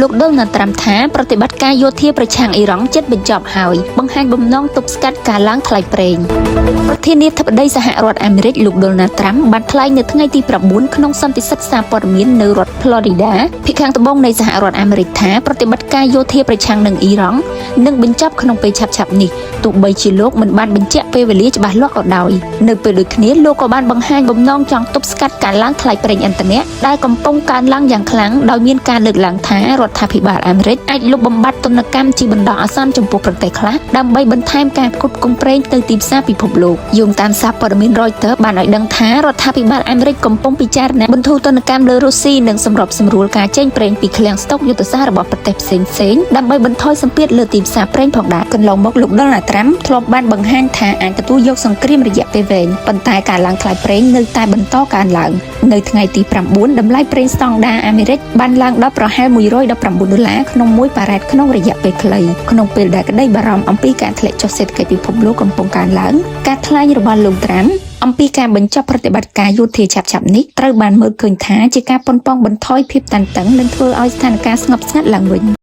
លោកដូណាល់ត្រាំថាប្រតិបត្តិការយោធាប្រឆាំងអ៊ីរ៉ង់ជិតបញ្ចប់ហើយបង្ហាញបំណងទប់ស្កាត់ការឡើងថ្លៃប្រេងប្រធានាធិបតីសហរដ្ឋអាមេរិកលោកដូណាល់ត្រាំបានថ្លែងនៅថ្ងៃទី9ក្នុងសន្និសីទសារព័ត៌មាននៅរដ្ឋ Florida ភាគខាងត្បូងនៃសហរដ្ឋអាមេរិកថាប្រតិបត្តិការយោធាប្រឆាំងនឹងអ៊ីរ៉ង់នឹងបញ្ចប់ក្នុងពេលឆាប់ៗនេះទោះបីជាលោកមិនបានបញ្ជាក់ពេលវេលាច្បាស់លាស់ក៏ដោយនៅពេលដូចគ្នាលោកក៏បានបង្ហាញបំណងចង់ទប់ស្កាត់ការឡើងថ្លៃប្រេងឥន្ធនៈដែលកំពុងកើនឡើងយ៉ាងខ្លាំងដោយមានការលើកឡើងថារដ្ឋាភិបាលអាមេរិកអាចលុបបំបាត់ទណ្ឌកម្មជាបណ្ដោះអាសន្នចំពោះប្រទេសខ្លះដើម្បីបន្ថែមការផ្គត់ផ្គង់ប្រេងទៅទីផ្សារពិភពលោកយោងតាមសារព័ត៌មាន Reuters បានឲ្យដឹងថារដ្ឋាភិបាលអាមេរិកកំពុងពិចារណាបន្ធូរទណ្ឌកម្មលើរុស្ស៊ីនិងសម្របសម្រួលការចេញប្រេងពីឃ្លាំងស្តុកយុទ្ធសាស្ត្ររបស់ប្រទេសផ្សេងៗដើម្បីបន្ថយសម្ពាធលើទីផ្សារប្រេងផងដែរកន្លងមកលោកដូណាល់ត្រាំធ្លាប់បានបង្ហាញថាអាចទទួលយកសង្គ្រាមរយៈពេលវែងប៉ុន្តែការឡើងថ្លៃប្រេងនៅតែបន្តកើនឡើងនៅថ្ងៃទី9តម្លៃប្រេងស្តង់ដារអាមេរិកបានឡើងដល់ប្រហែល$119ក្នុង1បារ៉ែតក្នុងរយៈពេលខ្លីក្នុងពេលដែលក្តីបារម្ភអំពីការធ្លាក់ចុះសេដ្ឋកិច្ចពិភពលោកកំពុងកើនឡើងការថ្លែងរបស់លោកត្រាំអំពីការបញ្ចប់ប្រតិបត្តិការយោធាឆាប់ៗនេះត្រូវបានមើលឃើញថាជាការប៉ុនប៉ងបន្ថយភាពតានតឹងនិងធ្វើឲ្យស្ថានភាពស្ងប់ស្ងាត់ឡើងវិញ